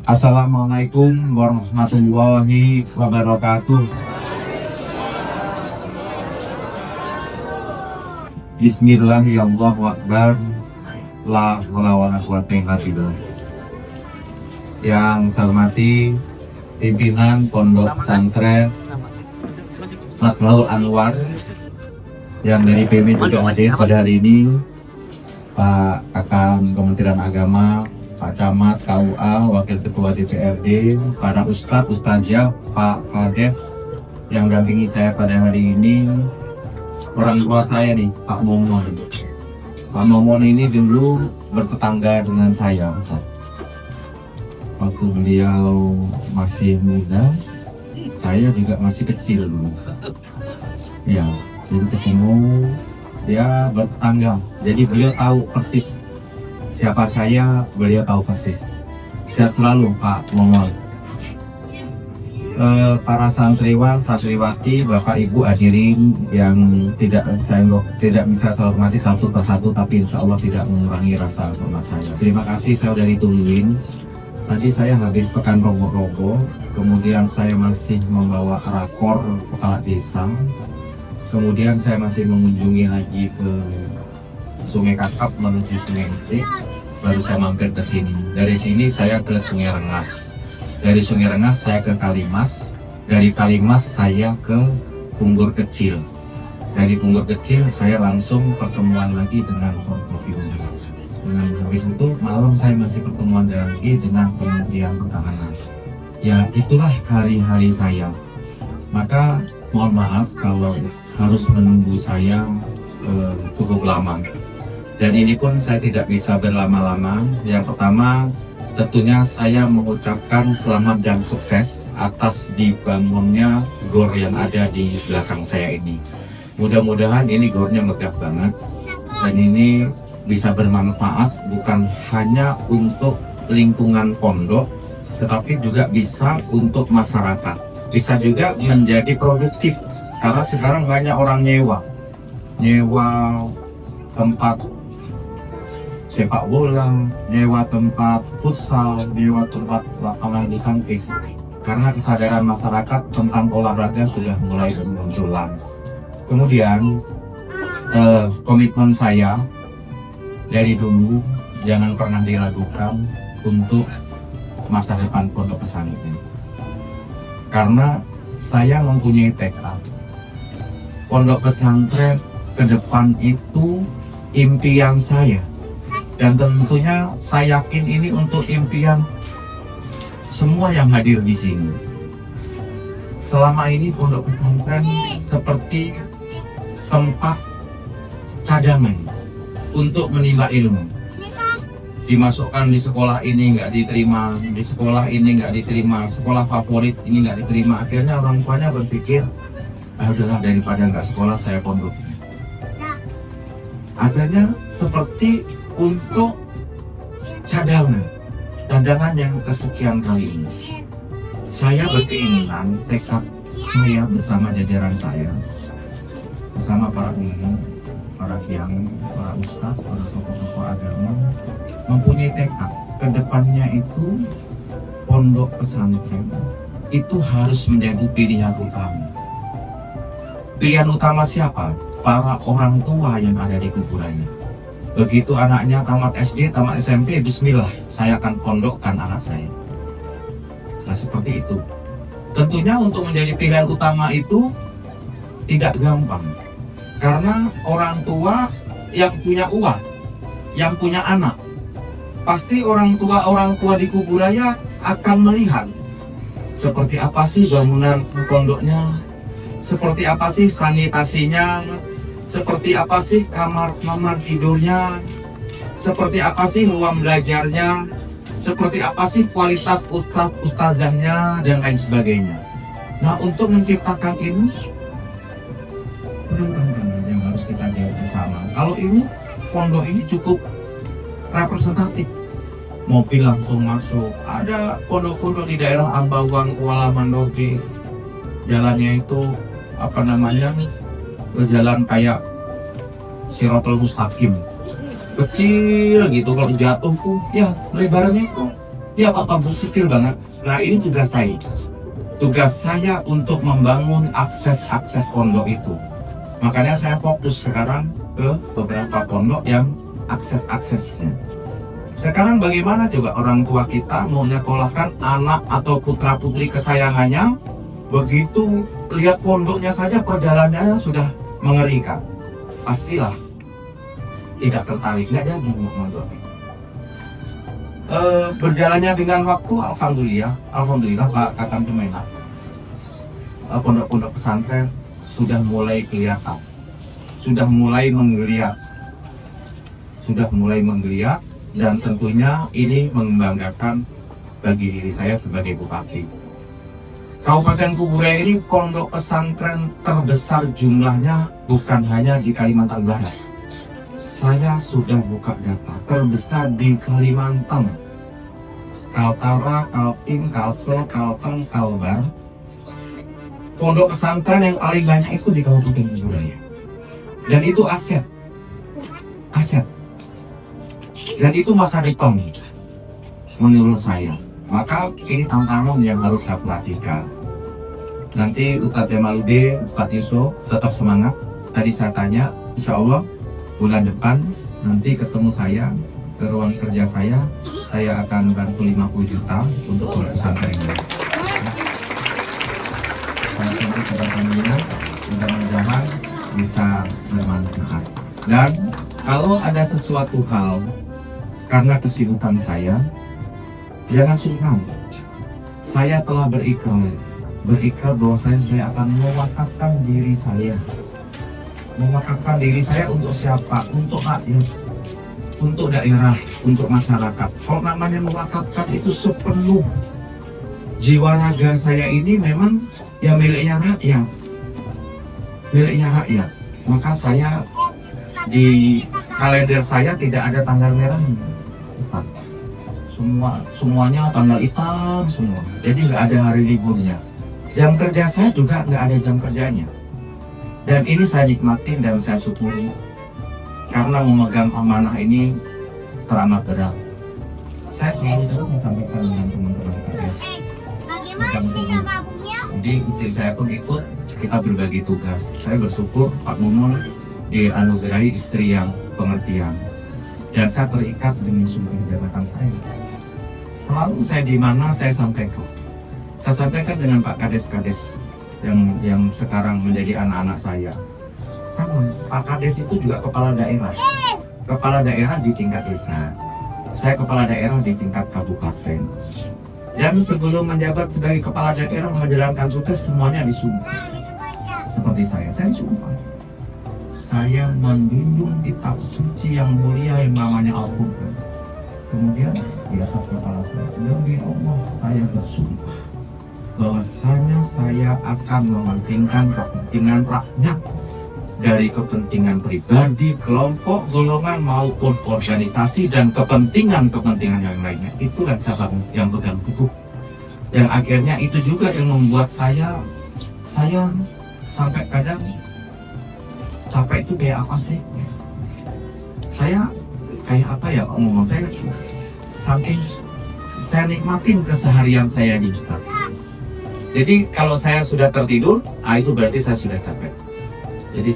Assalamualaikum warahmatullahi wabarakatuh. Bismillahirrahmanirrahim. La haula wala quwwata illa billah. Yang saya hormati pimpinan Pondok Pesantren Matlahul Anwar yang dari PMI juga hadir pada hari ini, Pak Akam Kementerian Agama, Pak Camat, KUA, Wakil Ketua DPRD, para Ustadz, Ustazah, Pak Kades yang mendampingi saya pada hari ini, orang tua saya nih, Pak Momon. Pak Momon ini dulu bertetangga dengan saya, waktu beliau masih muda, saya juga masih kecil dulu. Ya, jadi ketemu, dia bertetangga, jadi beliau tahu persis siapa saya, beliau tahu persis. Sehat selalu Pak Momon. Para santriwan, santriwati, Bapak Ibu hadirin yang tidak bisa saya hormati satu persatu, tapi insya Allah tidak mengurangi rasa hormat saya. Terima kasih, saya udah ditungguin. Tadi saya habis pekan rogo-rogo, kemudian saya masih membawa rakor kepala desa, kemudian saya masih mengunjungi lagi ke Sungai Kakap menuju Sungai Ece, baru saya mampir ke sini. Dari sini saya ke Sungai Rengas, dari Sungai Rengas saya ke Kalimas, dari Kalimas saya ke Punggur Kecil, dari Punggur Kecil saya langsung pertemuan lagi dengan Pondok Ibu. Dengan habis itu malam saya masih pertemuan lagi dengan Kementerian Pertahanan. Ya itulah hari-hari saya. Maka mohon maaf kalau harus menunggu saya cukup lama. Dan ini pun saya tidak bisa berlama-lama. Yang pertama tentunya saya mengucapkan selamat dan sukses atas dibangunnya gor yang ada di belakang saya ini. Mudah-mudahan ini gornya megah banget dan ini bisa bermanfaat bukan hanya untuk lingkungan pondok, tetapi juga bisa untuk masyarakat. Bisa juga menjadi produktif, karena sekarang banyak orang nyewa tempat sepak bola, nyewa tempat futsal, nyewa tempat lapangan di tangkis. Karena kesadaran masyarakat tentang olahraga sudah mulai bermunculan. Kemudian komitmen saya dari dulu jangan pernah diragukan untuk masa depan pondok pesantren. Karena saya mempunyai tekad pondok pesantren ke depan itu impian saya, dan tentunya saya yakin ini untuk impian semua yang hadir di sini. Selama ini pondok pesantren seperti tempat cadangan untuk menimba ilmu. Dimasukkan di sekolah ini nggak diterima, di sekolah ini nggak diterima, sekolah favorit ini nggak diterima. Akhirnya orang tuanya berpikir, udahlah daripada nggak sekolah saya pondok. Akhirnya seperti untuk cadangan yang kesekian kali ini. Saya berkeinginan, tekad saya bersama jajaran saya, bersama para ulama, para kiai, para ustadz, para tokoh-tokoh agama, mempunyai tekad ke depannya itu pondok pesantren itu harus menjadi pilihan utama. Pilihan utama siapa? Para orang tua yang ada di kuburannya. Begitu anaknya tamat SD, tamat SMP, bismillah, saya akan pondokkan anak saya. Nah seperti itu. Tentunya untuk menjadi pilihan utama itu tidak gampang. Karena orang tua yang punya uang, yang punya anak, pasti orang tua di kuburannya akan melihat seperti apa sih bangunan pondoknya, seperti apa sih sanitasinya, seperti apa sih kamar tidurnya, seperti apa sih ruang belajarnya, seperti apa sih kualitas ustazahnya dan lain sebagainya. Nah untuk menciptakan ini yang harus kita lihat bersama. Kalau ini pondok ini cukup representatif, mobil langsung masuk. Ada pondok-pondok di daerah Ambawang, Kuala Mandoki, jalannya itu apa namanya, berjalan kayak Siratul Mustaqim, kecil gitu. Kalau jatuh tuh ya lebarnya itu Ya Pak Kampus kecil banget. Nah ini tugas saya. Tugas saya untuk membangun akses-akses pondok itu. Makanya saya fokus sekarang ke beberapa pondok yang akses-aksesnya. Sekarang bagaimana coba orang tua kita mau nyekolahkan anak atau putra-putri kesayangannya, begitu lihat pondoknya saja perjalanannya sudah mengerikan. Pastilah tidak tertarik, nggak jadi mau mondok. Berjalannya dengan waktu, alhamdulillah Pak Kakang Kemenak, pondok-pondok pesantren sudah mulai kelihatan, sudah mulai menggeliat, dan tentunya ini membanggakan bagi diri saya sebagai bupati. Kabupaten Kuburaya ini pondok pesantren terbesar jumlahnya bukan hanya di Kalimantan Barat. Saya sudah buka data terbesar di Kalimantan. Kaltara, Kaltim, Kalsel, Kalteng, Kalbar. Pondok pesantren yang paling banyak itu di Kabupaten Kuburaya. Dan itu aset. Dan itu masa depan menurut saya. Maka ini tantangan yang harus saya perhatikan. Nanti Ustadz Jamaluddin, Ustadz Yusuf tetap semangat. Tadi saya tanya, insya Allah bulan depan nanti ketemu saya ke ruang kerja saya akan bantu 50 juta untuk pondok pesantren ini. Saya tunggu kedatangannya, mudah-mudahan bisa bermanfaat. Dan kalau ada sesuatu hal karena kesibukan saya, jangan sungkan. Saya telah berikrar bahwa saya akan mewakafkan diri saya. Mewakafkan diri saya untuk siapa? Untuk rakyat, untuk daerah, untuk masyarakat. Kalau namanya mewakafkan itu sepenuh jiwa raga saya ini memang ya miliknya rakyat. Maka saya di kalender saya tidak ada tanggal merah. Semuanya tanggal hitam semua. Jadi nggak ada hari liburnya. Jam kerja saya juga nggak ada jam kerjanya. Dan ini saya nikmatin dan saya syukuri. Karena memegang amanah ini teramat berat. Saya selalu menyampaikan dengan teman-teman KS. Jadi istri saya pun ikut, kita berbagi tugas. Saya bersyukur Pak Mumun dianugerahi istri yang pengertian. Dan saya terikat dengan sumber jabatan saya. Selalu saya di mana saya sampaikan. Saya sampaikan dengan Pak Kades-Kades yang sekarang menjadi anak-anak saya. Sama, Pak Kades itu juga kepala daerah. Kepala daerah di tingkat desa. Saya kepala daerah di tingkat kabupaten. Dan sebelum menjabat sebagai kepala daerah menjalankan tugas semuanya disumpah. Seperti saya sumpah. Saya menjunjung kitab suci yang mulia yang namanya Al-Quran. Kemudian di atas kepala saya, demi Allah saya bersumpah bahwasanya saya akan mementingkan kepentingan rakyat dari kepentingan pribadi, kelompok, golongan maupun organisasi dan kepentingan yang lainnya. Itulah saya yang pegang teguh. Dan akhirnya itu juga yang membuat saya sampai kadang capek itu kayak apa sih? Saya kayak apa ya ngomong saya saking saya nikmatin keseharian saya di Ustaz. Jadi kalau saya sudah tertidur, itu berarti saya sudah capek. Jadi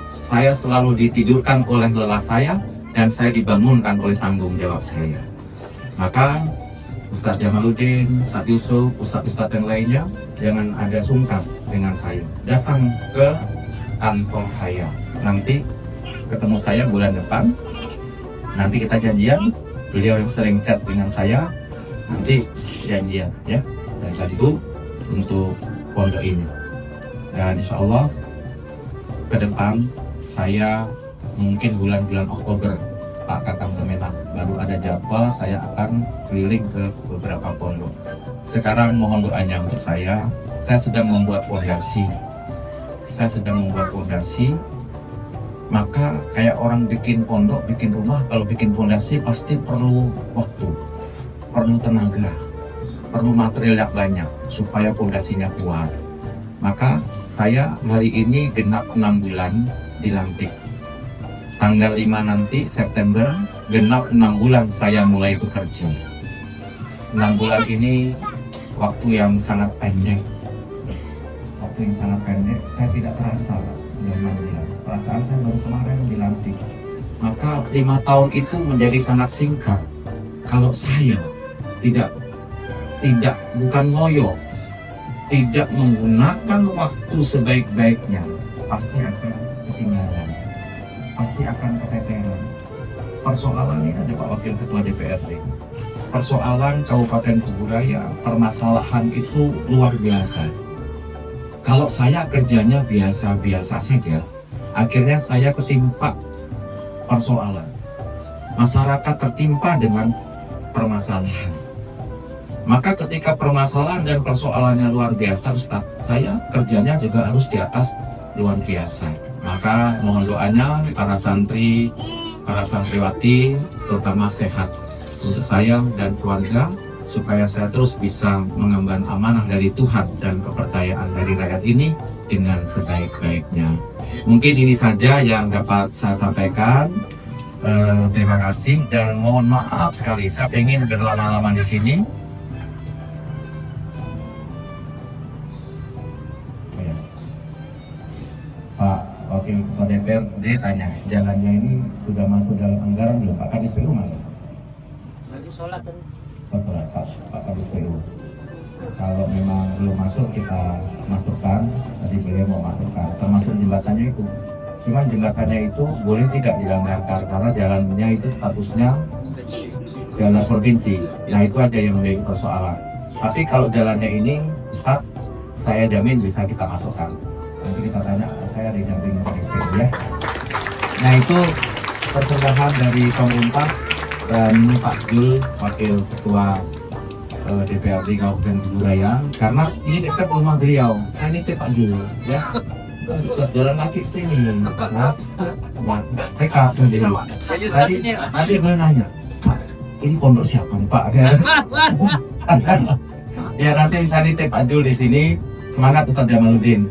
saya selalu ditidurkan oleh lelah saya dan saya dibangunkan oleh tanggung jawab saya. Maka Ustadz Jamaluddin, Ustadz Yusuf, Ustadz yang lainnya jangan ada sungkan dengan saya. Datang ke kantor saya. Nanti ketemu saya bulan depan. Nanti kita janjian. Beliau yang sering chat dengan saya. Nanti janjian ya. Dan tadi itu untuk pondok ini. Dan insya Allah ke depan saya mungkin bulan-bulan Oktober Pak Kakang Kemenak baru ada jadwal saya akan keliling ke beberapa pondok. Sekarang mohon doanya untuk saya sedang membuat fondasi. Maka kayak orang bikin pondok, bikin rumah, kalau bikin fondasi pasti perlu waktu, perlu tenaga, perlu material yang banyak supaya fondasinya kuat. Maka saya hari ini genap 6 bulan dilantik. Tanggal 5 nanti September genap 6 bulan saya mulai bekerja. 6 bulan ini waktu yang sangat pendek. Waktu yang sangat pendek, saya tidak terasa sudah 6 bulan. Perasaan saya baru kemarin dilantik. Maka 5 tahun itu menjadi sangat singkat. Kalau saya bukan ngoyo, tidak menggunakan waktu sebaik-baiknya, pasti akan ketinggalan, pasti akan keteteran. Persoalan ini ada Pak Wakil Ketua DPRD. Persoalan Kabupaten Kuburaya, permasalahan itu luar biasa. Kalau saya kerjanya biasa-biasa saja, akhirnya saya ketimpa persoalan. Masyarakat tertimpa dengan permasalahan. Maka ketika permasalahan dan persoalannya luar biasa, Ustaz, saya kerjanya juga harus di atas luar biasa. Maka mohon doanya para santri, para santriwati, terutama sehat untuk saya dan keluarga, supaya saya terus bisa mengemban amanah dari Tuhan dan kepercayaan dari rakyat ini dengan sebaik-baiknya. Mungkin ini saja yang dapat saya sampaikan. Terima kasih dan mohon maaf sekali, saya ingin berlama-lama di sini. Pak Wakil Ketua DPRD tanya, jalannya ini sudah masuk dalam anggaran belum? Pak Kadis PU mana? Lagi sholat kan? Pak Kadis PU. Kalau memang belum masuk, kita masukkan. Tadi beliau mau masukkan, termasuk jembatannya itu. Cuman jembatannya itu boleh tidak dilanggarkan karena jalannya itu statusnya jalan provinsi. Nah itu aja yang menjadi persoalan. Tapi kalau jalannya ini, Ustaz, saya jamin bisa kita masukkan. Nanti kita tanya, saya didampingi Pak SPU ya. Nah itu persembahan dari pemerintah dan Pak Jul, Wakil Ketua DPRD Kabupaten Kuburaya, karena ini dekat rumah beliau. Nah ini Pak Jul ya. Jalan kaki sini. Nah, mereka tadi boleh nanya, ini pondok siapa nih Pak? Ya nanti saya nitip Pak Jul di sini. Semangat Ustaz Jamaluddin.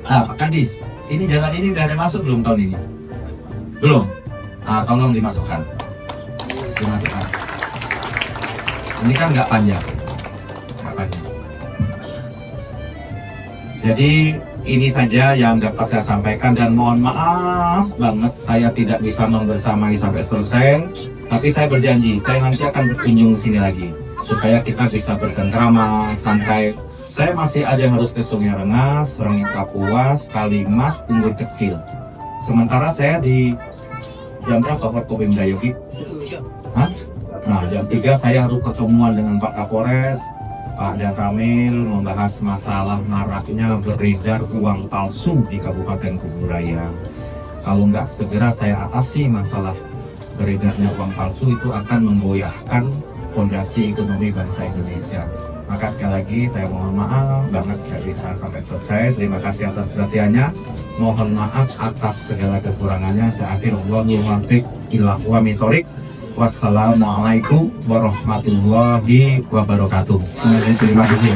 Nah, Pak Kadis, ini jalan ini udah ada masuk belum tahun ini? Belum? Nah, tolong dimasukkan. Dimasukkan. Ini kan nggak panjang. Nggak panjang. Jadi, ini saja yang dapat saya sampaikan dan mohon maaf banget saya tidak bisa membersamai sampai selesai. Tapi saya berjanji, saya nanti akan berkunjung sini lagi. Supaya kita bisa bercengkrama, santai. Saya masih ada yang harus ke Sungai Rengas, Rengas Kapuas, Kalimas, Unggul Kecil. Sementara saya di jam berapa Forkopimda Yogi? Hah? Nah jam 3 saya harus ketemuan dengan Pak Kapolres, Pak Dakamil, membahas masalah maraknya beredar uang palsu di Kabupaten Kuburaya. Kalau nggak segera saya atasi masalah beredarnya uang palsu, itu akan memgoyahkan fondasi ekonomi bangsa Indonesia. Maka sekali lagi saya mohon maaf banget tidak bisa sampai selesai. Terima kasih atas perhatiannya. Mohon maaf atas segala kekurangannya. Saya akhir Wassalamualaikum warahmatullahi wabarakatuh. Terima kasih.